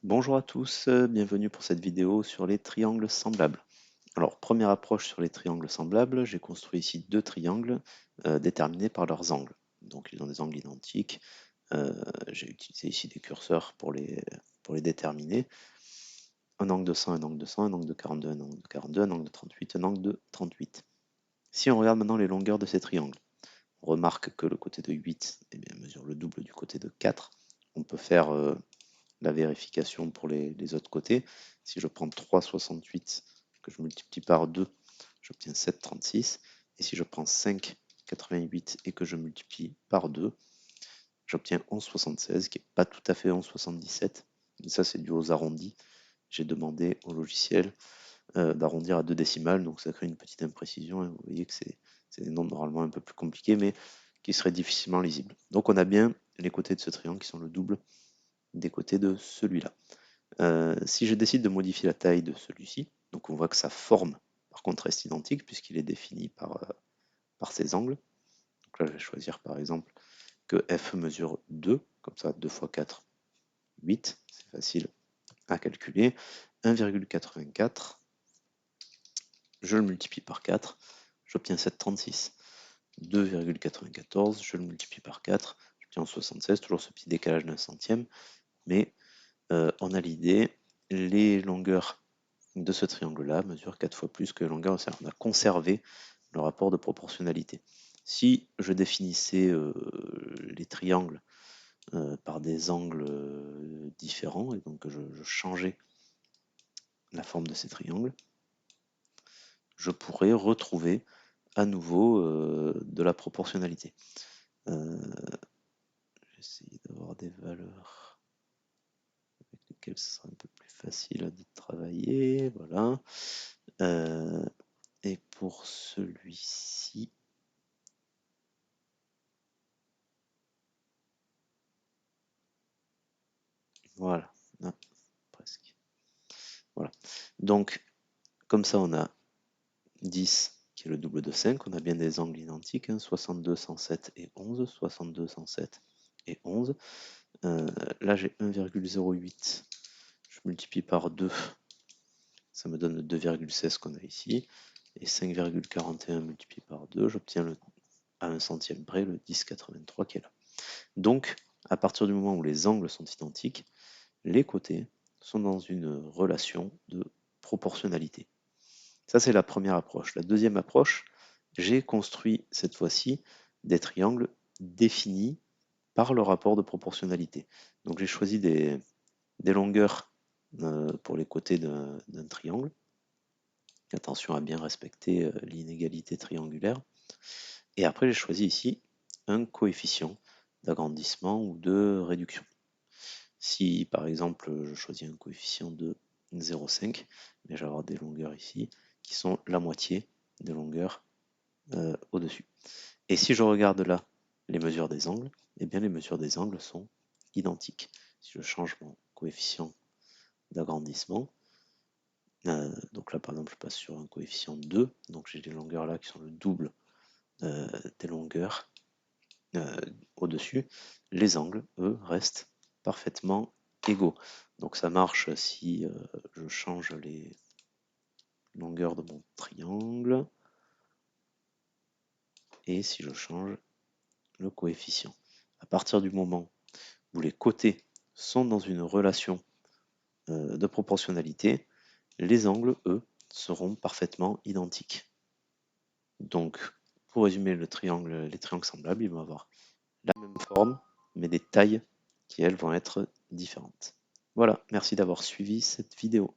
Bonjour à tous, bienvenue pour cette vidéo sur les triangles semblables. Alors, première approche sur les triangles semblables, j'ai construit ici deux triangles déterminés par leurs angles. Donc, ils ont des angles identiques. Euh, j'ai utilisé ici des curseurs pour les déterminer. Un angle de 100, un angle de 100, un angle de 42, un angle de 42, un angle de 38, un angle de 38. Si on regarde maintenant les longueurs de ces triangles, on remarque que le côté de 8 eh bien, mesure le double du côté de 4. On peut faire la vérification pour les autres côtés. Si je prends 3,68 que je multiplie par 2, j'obtiens 7,36. Et si je prends 5,88 et que je multiplie par 2, j'obtiens 11,76, qui n'est pas tout à fait 11,77. Et ça, c'est dû aux arrondis. J'ai demandé au logiciel d'arrondir à 2 décimales, donc ça crée une petite imprécision. Vous voyez que c'est des nombres normalement un peu plus compliqués, mais qui seraient difficilement lisibles. Donc on a bien les côtés de ce triangle qui sont le double des côtés de celui-là. Si je décide de modifier la taille de celui-ci, donc on voit que sa forme par contre reste identique puisqu'il est défini par ses angles. Donc là je vais choisir par exemple que f mesure 2, comme ça 2 fois 4, 8, c'est facile à calculer. 1,84, je le multiplie par 4, j'obtiens 7,36. 2,94, je le multiplie par 4, j'obtiens 76, toujours ce petit décalage d'un centième, mais on a l'idée, les longueurs de ce triangle-là mesurent 4 fois plus que la longueur océan. On a conservé le rapport de proportionnalité. Si je définissais les triangles par des angles différents, et donc je changeais la forme de ces triangles, je pourrais retrouver à nouveau de la proportionnalité. J'essaie d'avoir des valeurs avec lesquelles ce sera un peu plus facile de travailler. Voilà. Et pour celui-ci, voilà, ah, presque. Voilà. Donc, comme ça, on a 10 qui est le double de 5. On a bien des angles identiques, hein, 62, 107 et 11. 62, 107 et 11. Là, j'ai 1,08. Je multiplie par 2. Ça me donne le 2,16 qu'on a ici. Et 5,41 multiplié par 2, j'obtiens à un centième près le 10,83 qui est là. Donc, à partir du moment où les angles sont identiques, les côtés sont dans une relation de proportionnalité. Ça, c'est la première approche. La deuxième approche, j'ai construit cette fois-ci des triangles définis par le rapport de proportionnalité. Donc j'ai choisi des longueurs pour les côtés d'un triangle. Attention à bien respecter l'inégalité triangulaire. Et après, j'ai choisi ici un coefficient d'agrandissement ou de réduction. Si par exemple je choisis un coefficient de 0,5, je vais avoir des longueurs ici qui sont la moitié des longueurs au-dessus. Et si je regarde là les mesures des angles, eh bien les mesures des angles sont identiques. Si je change mon coefficient d'agrandissement, donc là par exemple je passe sur un coefficient de 2, donc j'ai des longueurs là qui sont le double des longueurs au-dessus, les angles, eux, restent parfaitement égaux. Donc ça marche si je change les longueurs de mon triangle et si je change le coefficient. À partir du moment où les côtés sont dans une relation de proportionnalité, les angles, eux, seront parfaitement identiques. Donc, pour résumer les triangles semblables, ils vont avoir la même forme, mais des tailles qui, elles, vont être différentes. Voilà, merci d'avoir suivi cette vidéo.